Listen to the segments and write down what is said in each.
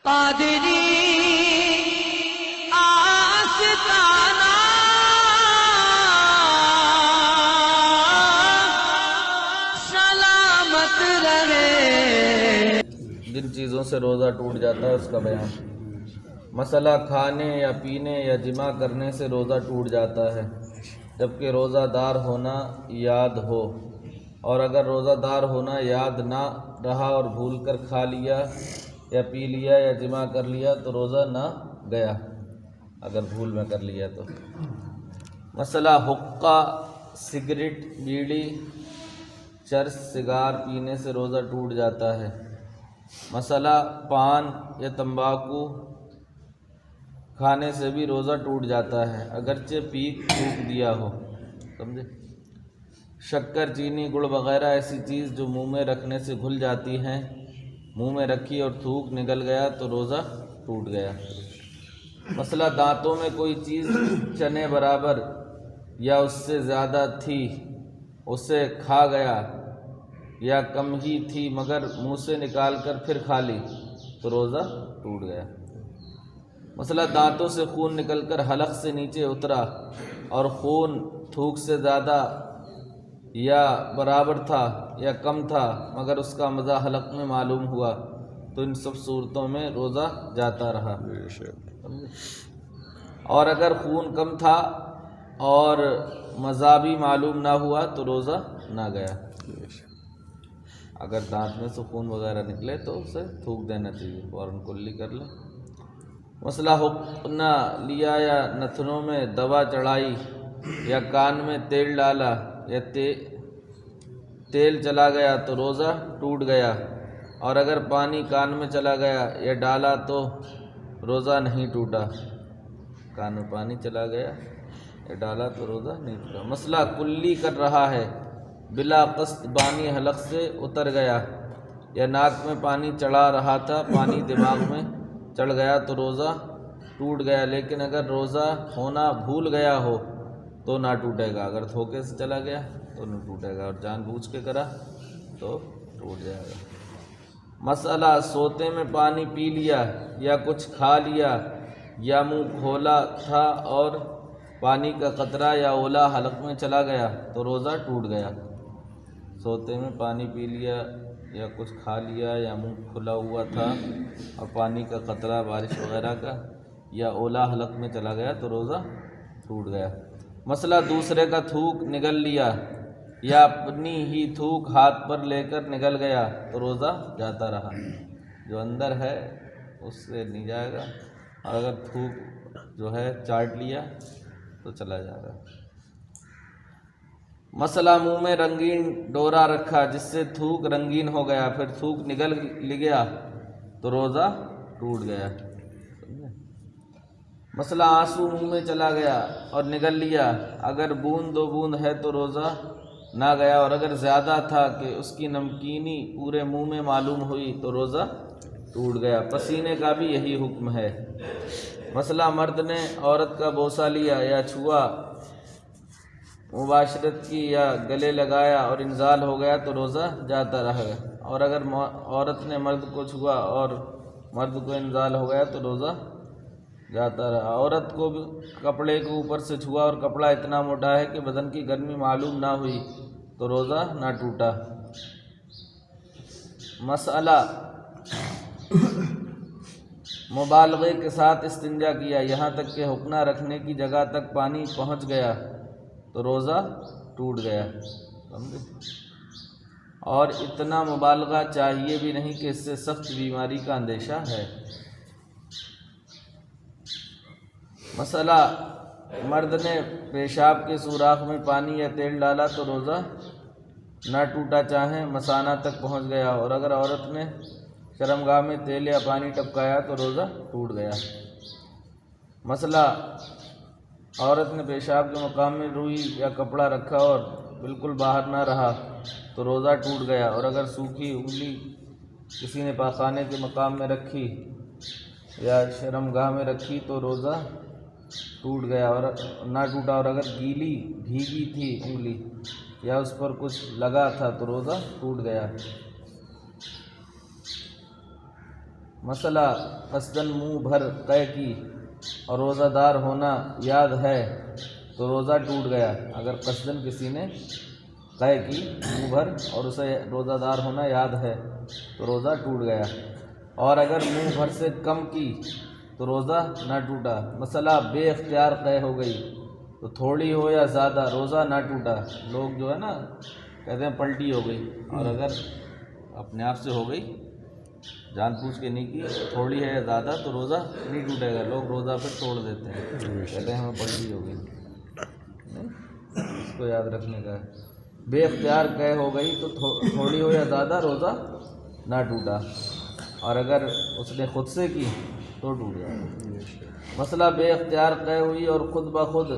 قادری آستانہ سلامت رہے۔ جن چیزوں سے روزہ ٹوٹ جاتا ہے اس کا بیان۔ مسئلہ کھانے یا پینے یا جماع کرنے سے روزہ ٹوٹ جاتا ہے جبکہ روزہ دار ہونا یاد ہو، اور اگر روزہ دار ہونا یاد نہ رہا اور بھول کر کھا لیا یا پی لیا یا جماع کر لیا تو روزہ نہ گیا، اگر بھول میں کر لیا تو۔ مسئلہ حقہ، سگریٹ، بیڑی، چرس، سگار پینے سے روزہ ٹوٹ جاتا ہے۔ مسئلہ پان یا تمباکو کھانے سے بھی روزہ ٹوٹ جاتا ہے اگرچہ پیک تھوک دیا ہو، سمجھے؟ شکر، چینی، گڑ وغیرہ ایسی چیز جو منہ میں رکھنے سے گھل جاتی ہیں، منہ میں رکھی اور تھوک نکل گیا تو روزہ ٹوٹ گیا۔ مسئلہ دانتوں میں کوئی چیز چنے برابر یا اس سے زیادہ تھی، اسے کھا گیا، یا کم ہی تھی مگر منہ سے نکال کر پھر کھا لی تو روزہ ٹوٹ گیا۔ مسئلہ دانتوں سے خون نکل کر حلق سے نیچے اترا اور خون تھوک سے زیادہ یا برابر تھا یا کم تھا مگر اس کا مزہ حلق میں معلوم ہوا تو ان سب صورتوں میں روزہ جاتا رہا۔ اور اگر خون کم تھا اور مزہ بھی معلوم نہ ہوا تو روزہ نہ گیا۔ اگر دانت میں سے خون وغیرہ نکلے تو اسے تھوک دینا چاہیے، فوراً کلی کر لیں۔ مسئلہ حقنہ لیا یا نتنوں میں دوا چڑھائی یا کان میں تیل ڈالا یا تیل چلا گیا تو روزہ ٹوٹ گیا، اور اگر پانی کان میں چلا گیا یا ڈالا تو روزہ نہیں ٹوٹا۔ کان میں پانی چلا گیا یا ڈالا تو روزہ نہیں ٹوٹا۔ مسئلہ کلی کر رہا ہے، بلا قصد پانی حلق سے اتر گیا یا ناک میں پانی چڑھا رہا تھا، پانی دماغ میں چڑھ گیا تو روزہ ٹوٹ گیا، لیکن اگر روزہ ہونا بھول گیا ہو تو نہ ٹوٹے گا، اگر دھوکے سے چلا گیا تو نہ ٹوٹے گا، اور جان بوجھ کے کرا تو ٹوٹ جائے گا۔ مسئلہ سوتے میں پانی پی لیا یا کچھ کھا لیا یا منہ کھولا تھا اور پانی کا قطرہ یا اولا حلق میں چلا گیا تو روزہ ٹوٹ گیا۔ سوتے میں پانی پی لیا یا کچھ کھا لیا یا منہ کھلا ہوا تھا اور پانی کا قطرہ بارش وغیرہ کا یا اولا حلق میں چلا گیا تو روزہ ٹوٹ گیا۔ مسئلہ دوسرے کا تھوک نگل لیا یا اپنی ہی تھوک ہاتھ پر لے کر نگل گیا تو روزہ جاتا رہا، جو اندر ہے اس سے نہیں جائے گا، اور اگر تھوک جو ہے چاٹ لیا تو چلا جائے گا۔ مسئلہ منہ میں رنگین ڈورا رکھا جس سے تھوک رنگین ہو گیا پھر تھوک نگل گیا تو روزہ ٹوٹ گیا۔ مسئلہ آنسو منہ میں چلا گیا اور نگل لیا، اگر بوند دو بوند ہے تو روزہ نہ گیا، اور اگر زیادہ تھا کہ اس کی نمکینی پورے منہ میں معلوم ہوئی تو روزہ ٹوٹ گیا۔ پسینے کا بھی یہی حکم ہے۔ مسئلہ مرد نے عورت کا بوسہ لیا یا چھوا، مباشرت کی یا گلے لگایا اور انزال ہو گیا تو روزہ جاتا رہے، اور اگر عورت نے مرد کو چھوا اور مرد کو انزال ہو گیا تو روزہ جاتا رہا۔ عورت کو بھی کپڑے کے اوپر سے چھوا اور کپڑا اتنا موٹا ہے کہ بدن کی گرمی معلوم نہ ہوئی تو روزہ نہ ٹوٹا۔ مسئلہ مبالغے کے ساتھ استنجا کیا یہاں تک کہ حقنہ رکھنے کی جگہ تک پانی پہنچ گیا تو روزہ ٹوٹ گیا، سمجھے؟ اور اتنا مبالغہ چاہیے بھی نہیں کہ اس سے سخت بیماری کا اندیشہ ہے۔ مسئلہ مرد نے پیشاب کے سوراخ میں پانی یا تیل ڈالا تو روزہ نہ ٹوٹا چاہے مثانہ تک پہنچ گیا، اور اگر عورت نے شرمگاہ میں تیل یا پانی ٹپکایا تو روزہ ٹوٹ گیا۔ مسئلہ عورت نے پیشاب کے مقام میں روئی یا کپڑا رکھا اور بالکل باہر نہ رہا تو روزہ ٹوٹ گیا، اور اگر سوکھی انگلی کسی نے پاخانے کے مقام میں رکھی یا شرمگاہ میں رکھی تو روزہ ٹوٹ گیا اور نہ ٹوٹا، اور اگر بھیگی تھی انگلی یا اس پر کچھ لگا تھا تو روزہ ٹوٹ گیا۔ مسئلہ قصدن منہ بھر قے کی اور روزہ دار ہونا یاد ہے تو روزہ ٹوٹ گیا. اگر قصدن کسی نے قے کی منہ بھر اور اسے روزہ دار ہونا یاد ہے تو روزہ ٹوٹ گیا. اور اگر منہ بھر سے کم کی تو روزہ نہ ٹوٹا. مسئلہ بے اختیار قے ہو گئی تو تھوڑی ہو یا زیادہ روزہ نہ ٹوٹا. لوگ جو ہے نا کہتے ہیں پلٹی ہو گئی، اور اگر اپنے آپ سے ہو گئی جان پوچھ کے نہیں کی، تھوڑی ہے یا زیادہ تو روزہ نہیں ٹوٹے گا. لوگ روزہ پھر توڑ دیتے ہیں، کہتے ہیں ہمیں پلٹی ہو گئی. نہیں، اس کو یاد رکھنے کا ہے. بے اختیار قے ہو گئی تو تھوڑی ہو یا زیادہ روزہ نہ ٹوٹا، اور اگر اس نے خود سے کی تو ٹوٹ گیا. مسئلہ بے اختیار قے ہوئی اور خود بخود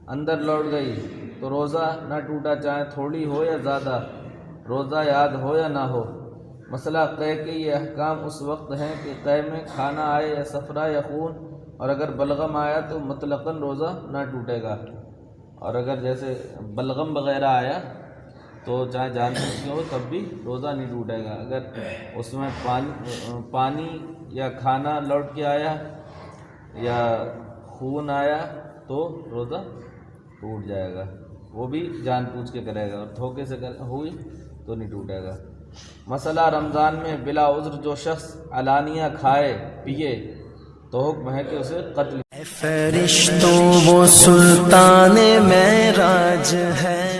اندر لوٹ گئی تو روزہ نہ ٹوٹا، چاہے تھوڑی ہو یا زیادہ، روزہ یاد ہو یا نہ ہو. مسئلہ قے کے یہ احکام اس وقت ہیں کہ قے میں کھانا آئے یا صفرا یا خون، اور اگر بلغم آیا تو مطلقاً روزہ نہ ٹوٹے گا. اور اگر جیسے بلغم وغیرہ آیا تو چاہے جان بوجھ کے ہو تب بھی روزہ نہیں ٹوٹے گا. اگر اس میں پانی یا کھانا لوٹ کے آیا یا خون آیا تو روزہ ٹوٹ جائے گا. وہ بھی جان پوچھ کے کرے گا، اور دھوکے سے ہوئی تو نہیں ٹوٹے گا. مسئلہ رمضان میں بلا عذر جو شخص علانیہ کھائے پیے تو حکم ہے کہ اسے قتل. فرشتوں وہ سلطان معراج ہے.